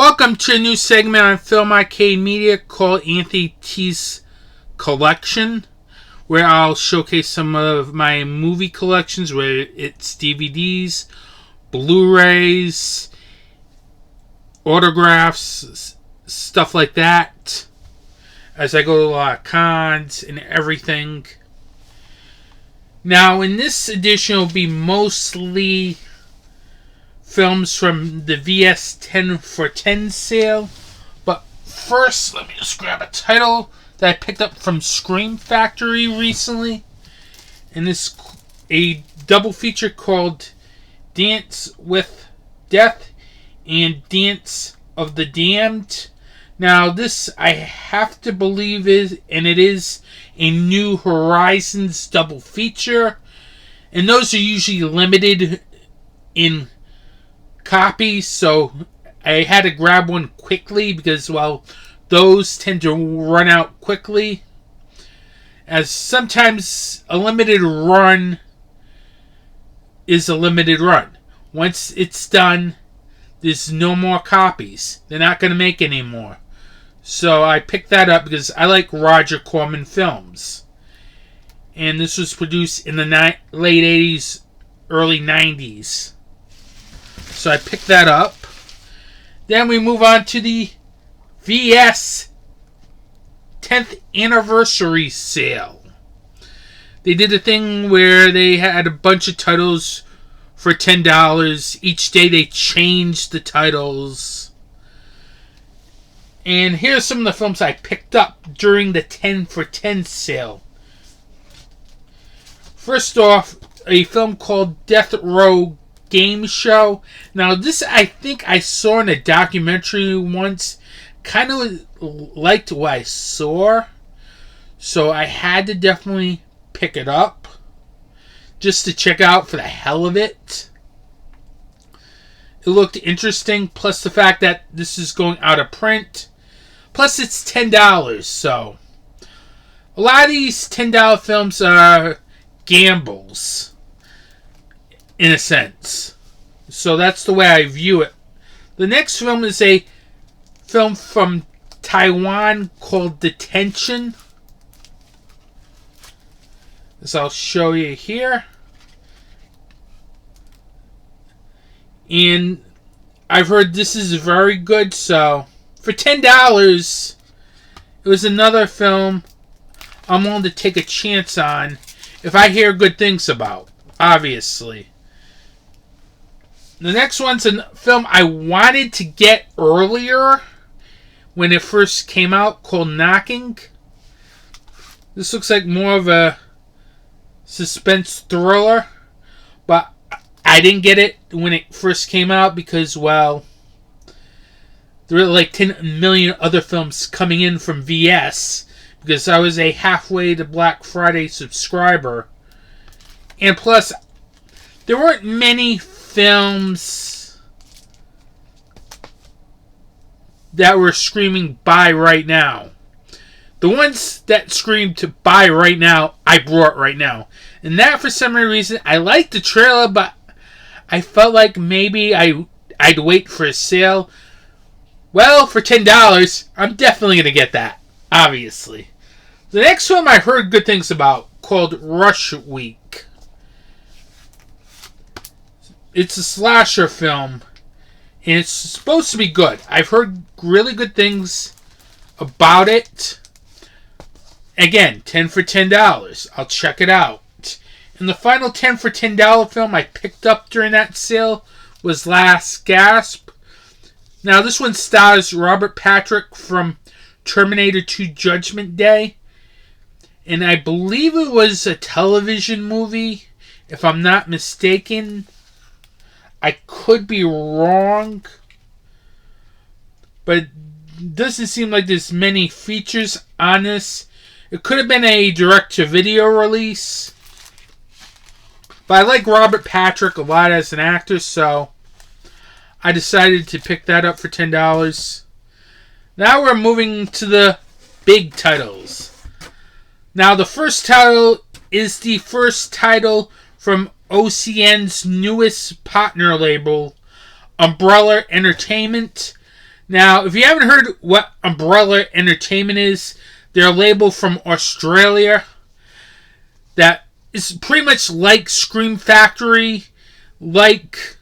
Welcome to a new segment on Film Arcade Media called Anthony T's Collection, where I'll showcase some of my movie collections, where it's DVDs, Blu-rays, autographs, stuff like that, as I go to a lot of cons and everything. Now, in this edition, it will be mostly films from the VS 10 for 10 sale. But first, let me just grab a title that I picked up from Scream Factory recently. And this a double feature called Dance with Death and Dance of the Damned. Now, this I have to believe is a New Horizons double feature. And those are usually limited in copies, so I had to grab one quickly because, well, those tend to run out quickly. As sometimes a limited run is a limited run. Once it's done, there's no more copies. They're not going to make any more. So I picked that up because I like Roger Corman films. And this was produced in the late 80s, early 90s. So I picked that up. Then we move on to the VS 10th anniversary sale. They did a thing where they had a bunch of titles for $10. Each day they changed the titles. And here's some of the films I picked up during the 10 for 10 sale. First off, a film called Death Row Game Show. Now, this I think I saw in a documentary once. Kind of liked what I saw, so I had to definitely pick it up just to check out for the hell of it. It looked interesting, plus the fact that this is going out of print. Plus, it's $10, so a lot of these $10 films are gambles, in a sense. So that's the way I view it. The next film is a film from Taiwan called Detention. As I'll show you here. And I've heard this is very good, so for $10, it was another film I'm willing to take a chance on if I hear good things about, obviously. The next one's a film I wanted to get earlier when it first came out, called Knocking. This looks like more of a suspense thriller, but I didn't get it when it first came out because, well, there were like 10 million other films coming in from VS because I was a halfway to Black Friday subscriber. And plus, there weren't many films that were screaming buy right now. The ones that screamed to buy right now, I brought right now. And that, for some reason, I liked the trailer, but I felt like maybe I'd wait for a sale. Well, for $10, I'm definitely going to get that, obviously. The next film I heard good things about, called Rush Week. It's a slasher film, and it's supposed to be good. I've heard really good things about it. Again, 10 for $10. I'll check it out. And the final 10 for $10 film I picked up during that sale was Last Gasp. Now, this one stars Robert Patrick from Terminator 2 Judgment Day. And I believe it was a television movie, if I'm not mistaken. I could be wrong, but it doesn't seem like there's many features on this. It could have been a direct-to-video release, but I like Robert Patrick a lot as an actor, so I decided to pick that up for $10. Now we're moving to the big titles. Now, the first title is the first title from OCN's newest partner label, Umbrella Entertainment. Now, if you haven't heard what Umbrella Entertainment is, they're a label from Australia that is pretty much like Scream Factory, like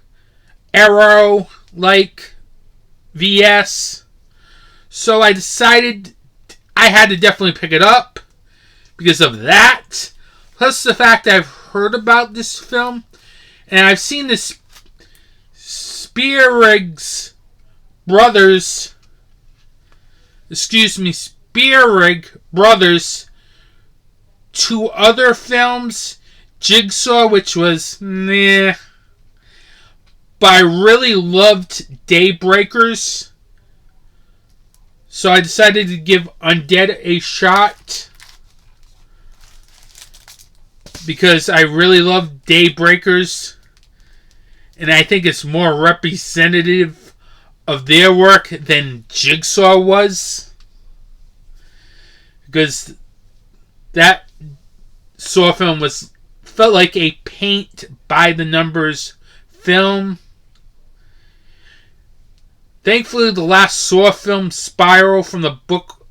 Arrow, like VS. So I decided I had to definitely pick it up because of that. Plus the fact that I've heard about this film and I've seen this Spearrig Brothers 2 other films, Jigsaw, which was meh, but I really loved Daybreakers, so I decided to give Undead a shot because I really love Daybreakers and I think it's more representative of their work than Jigsaw was, because that Saw film felt like a paint by the numbers film. Thankfully, the last Saw film, Spiral, from the book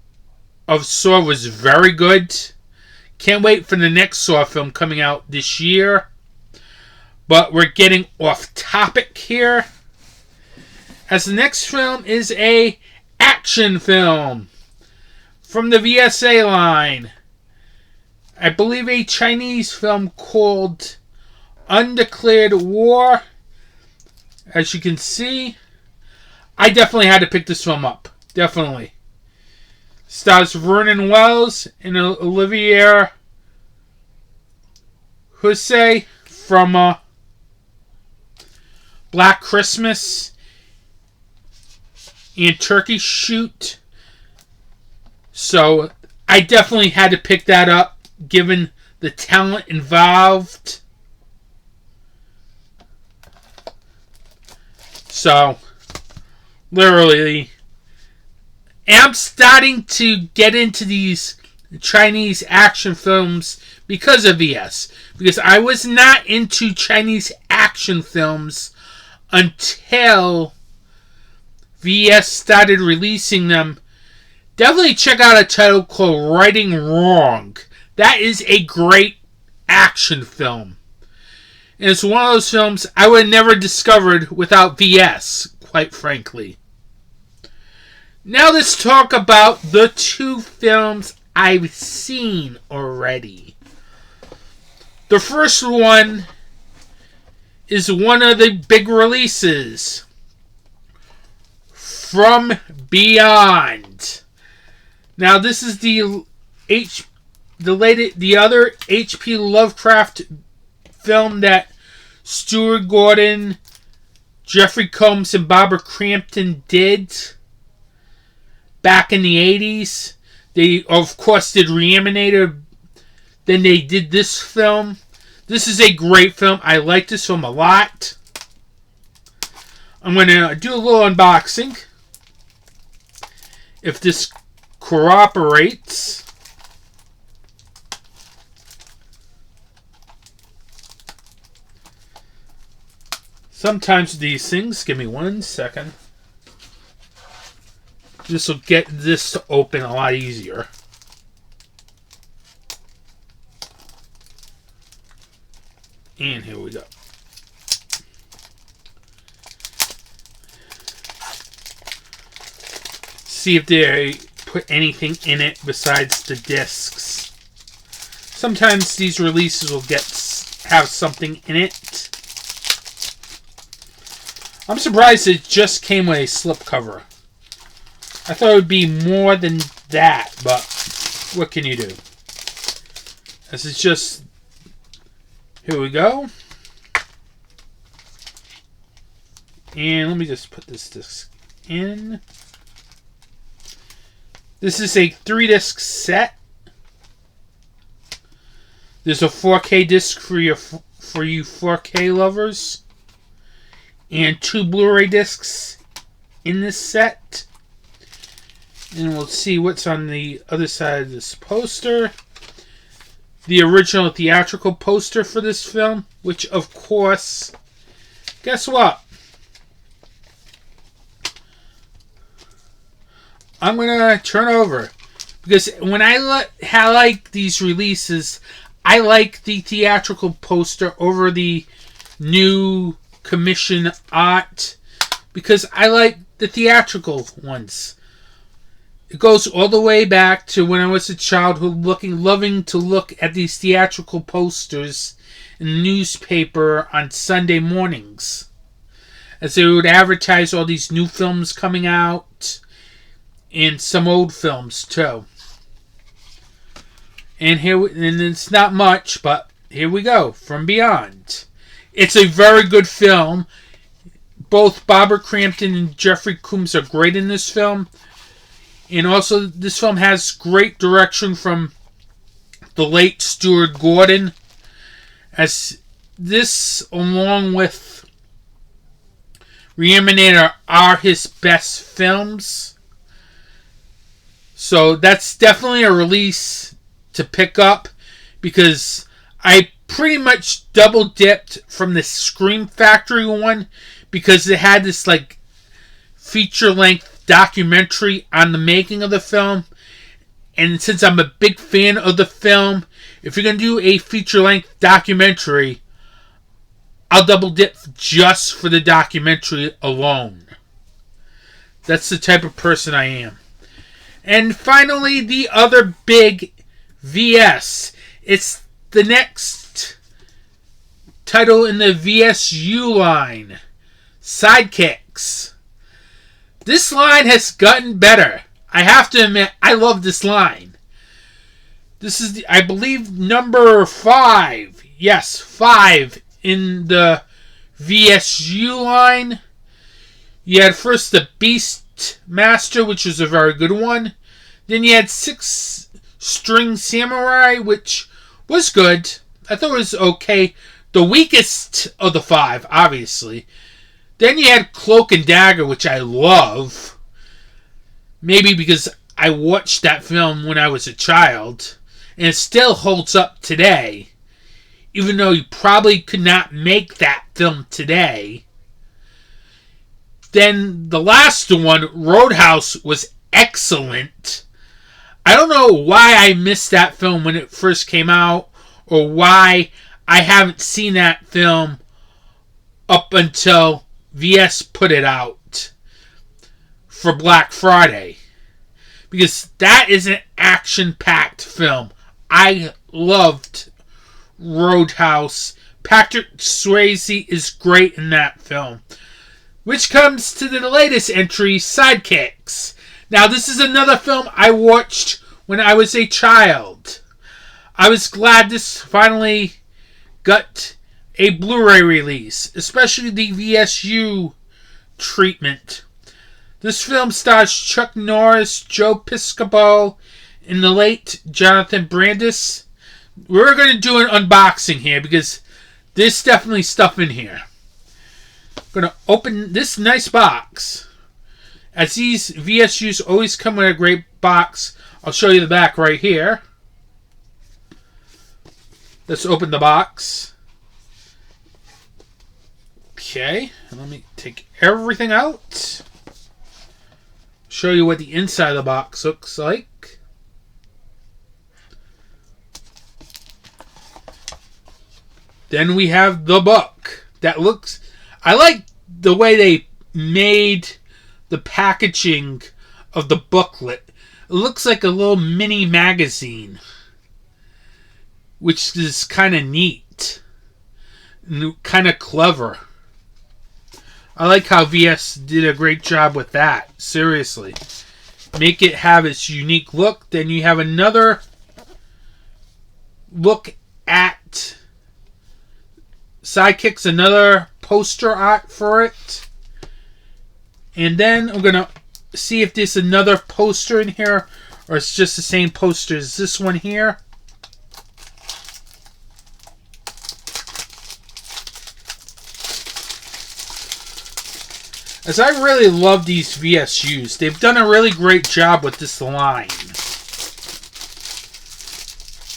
of Saw, was very good. Can't wait for the next Saw film coming out this year. But we're getting off topic here, as the next film is a action film from the VSA line. I believe a Chinese film called Undeclared War. As you can see, I definitely had to pick this film up. Definitely. Stars Vernon Wells and Olivier Hussey from Black Christmas and Turkey Shoot. So I definitely had to pick that up given the talent involved. So literally, I'm starting to get into these Chinese action films because of VS. Because I was not into Chinese action films until VS started releasing them. Definitely check out a title called Righting Wrong. That is a great action film. And it's one of those films I would have never discovered without VS, quite frankly. Now let's talk about the 2 films I've seen already. The first one is one of the big releases, From Beyond. Now this is the other H.P. Lovecraft film that Stuart Gordon, Jeffrey Combs, and Barbara Crampton did back in the 80s. They, of course, did Reanimator. Then they did this film. This is a great film. I like this film a lot. I'm going to do a little unboxing. If this cooperates. Sometimes these things, give me 1 second. This will get this to open a lot easier. And here we go. See if they put anything in it besides the discs. Sometimes these releases will have something in it. I'm surprised it just came with a slipcover. I thought it would be more than that, but what can you do? This is just... Here we go. And let me just put this disc in. This is a 3-disc set. There's a 4K disc for you 4K lovers. And 2 Blu-ray discs in this set. And we'll see what's on the other side of this poster. The original theatrical poster for this film, which of course, guess what? I'm going to turn over. Because when I like these releases, I like the theatrical poster over the new commission art. Because I like the theatrical ones. It goes all the way back to when I was a childhood, loving to look at these theatrical posters in the newspaper on Sunday mornings, as they would advertise all these new films coming out and some old films too. And it's not much, but here we go. From Beyond. It's a very good film. Both Barbara Crampton and Jeffrey Combs are great in this film. And also, this film has great direction from the late Stuart Gordon. As this, along with Reanimator, are his best films. So that's definitely a release to pick up, because I pretty much double dipped from the Scream Factory one, because it had this like feature length documentary on the making of the film. And since I'm a big fan of the film, if you're going to do a feature length documentary, I'll double dip just for the documentary alone. That's the type of person I am. And finally, the other big VS. It's the next title in the VSU line. Sidekicks. This line has gotten better. I have to admit, I love this line. This is, I believe, number 5. Yes, 5 in the VSU line. You had first the Beast Master, which was a very good one. Then you had Six String Samurai, which was good. I thought it was okay. The weakest of the 5, obviously. Then you had Cloak and Dagger, which I love. Maybe because I watched that film when I was a child. And it still holds up today. Even though you probably could not make that film today. Then the last one, Roadhouse, was excellent. I don't know why I missed that film when it first came out, or why I haven't seen that film up until VS put it out for Black Friday. Because that is an action-packed film. I loved Roadhouse. Patrick Swayze is great in that film. Which comes to the latest entry, Sidekicks. Now, this is another film I watched when I was a child. I was glad this finally got a Blu-ray release, especially the VSU treatment. This film stars Chuck Norris, Joe Piscopo, and the late Jonathan Brandis. We're going to do an unboxing here because there's definitely stuff in here. I'm going to open this nice box. As these VSUs always come with a great box, I'll show you the back right here. Let's open the box. Okay, let me take everything out. Show you what the inside of the box looks like. Then we have the book. That looks... I like the way they made the packaging of the booklet. It looks like a little mini magazine, which is kind of neat, kind of clever. I like how VS did a great job with that. Seriously, make it have its unique look. Then you have another look at Sidekicks, another poster art for it. And then I'm going to see if there's another poster in here, or it's just the same poster as this one here. As I really love these VSUs. They've done a really great job with this line.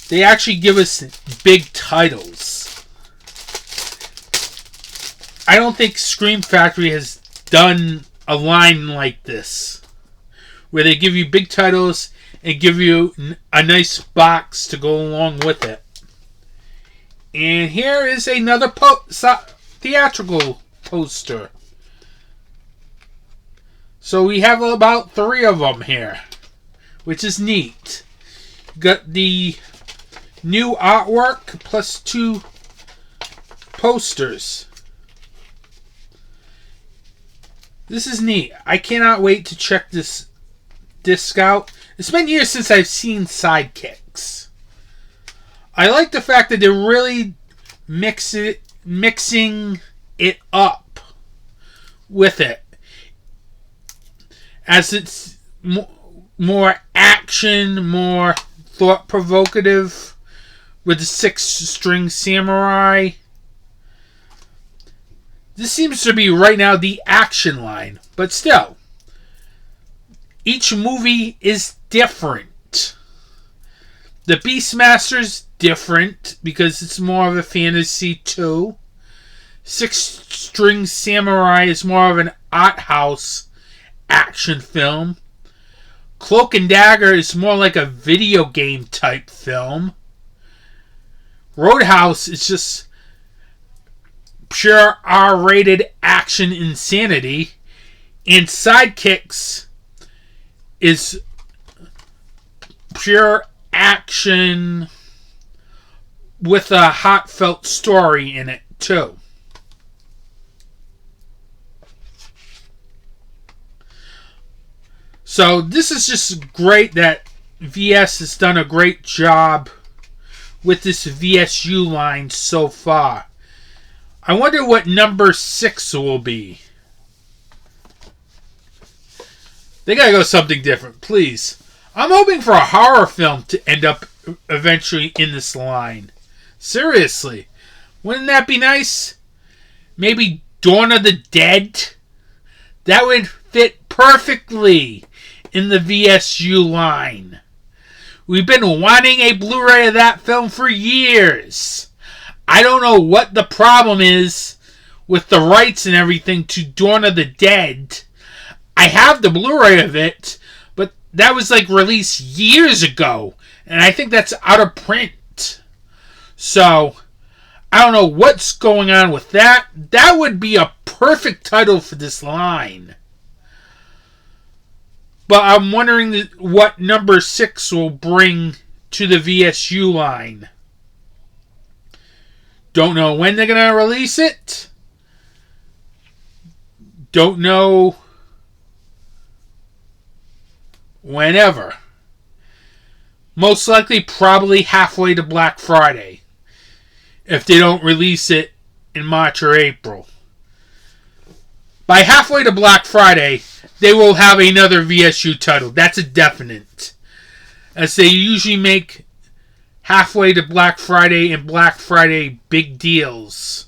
They actually give us big titles. I don't think Scream Factory has done a line like this, where they give you big titles and give you a nice box to go along with it. And here is another theatrical poster. So we have about 3 of them here, which is neat. Got the new artwork plus 2 posters. This is neat. I cannot wait to check this disc out. It's been years since I've seen Sidekicks. I like the fact that they're really mixing it up with it, as it's more action, more thought-provocative with the 6-string samurai. This seems to be right now the action line, but still, each movie is different. The Beastmaster's different because it's more of a fantasy too. 6-string samurai is more of an art house action film. Cloak and Dagger is more like a video game type film. Roadhouse is just pure R-rated action insanity. And Sidekicks is pure action with a heartfelt story in it too. So this is just great that VS has done a great job with this VSU line so far. I wonder what number 6 will be. They gotta go something different, please. I'm hoping for a horror film to end up eventually in this line. Seriously. Wouldn't that be nice? Maybe Dawn of the Dead? That would fit perfectly in the VSU line. We've been wanting a Blu-ray of that film for years. I don't know what the problem is with the rights and everything to Dawn of the Dead. I have the Blu-ray of it, but that was like released years ago, and I think that's out of print. So, I don't know what's going on with that. That would be a perfect title for this line. But I'm wondering what number 6 will bring to the VSU line. Don't know when they're going to release it. Don't know whenever. Most likely probably halfway to Black Friday, if they don't release it in March or April. By halfway to Black Friday, they will have another VSU title. That's a definite. As they usually make halfway to Black Friday and Black Friday big deals.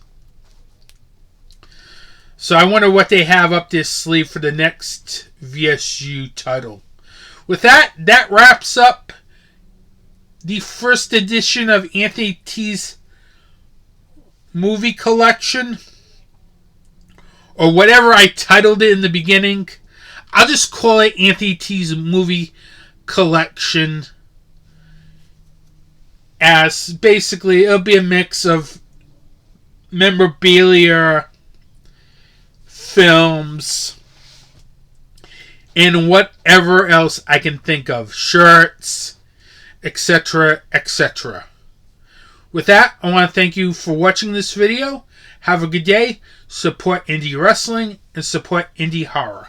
So I wonder what they have up their sleeve for the next VSU title. With that, that wraps up the first edition of Anthony T's movie collection, or whatever I titled it in the beginning. I'll just call it Anthony T's movie collection, as basically it'll be a mix of memorabilia, films, and whatever else I can think of. Shirts, etc., etc. With that, I want to thank you for watching this video. Have a good day. Support indie wrestling and support indie horror.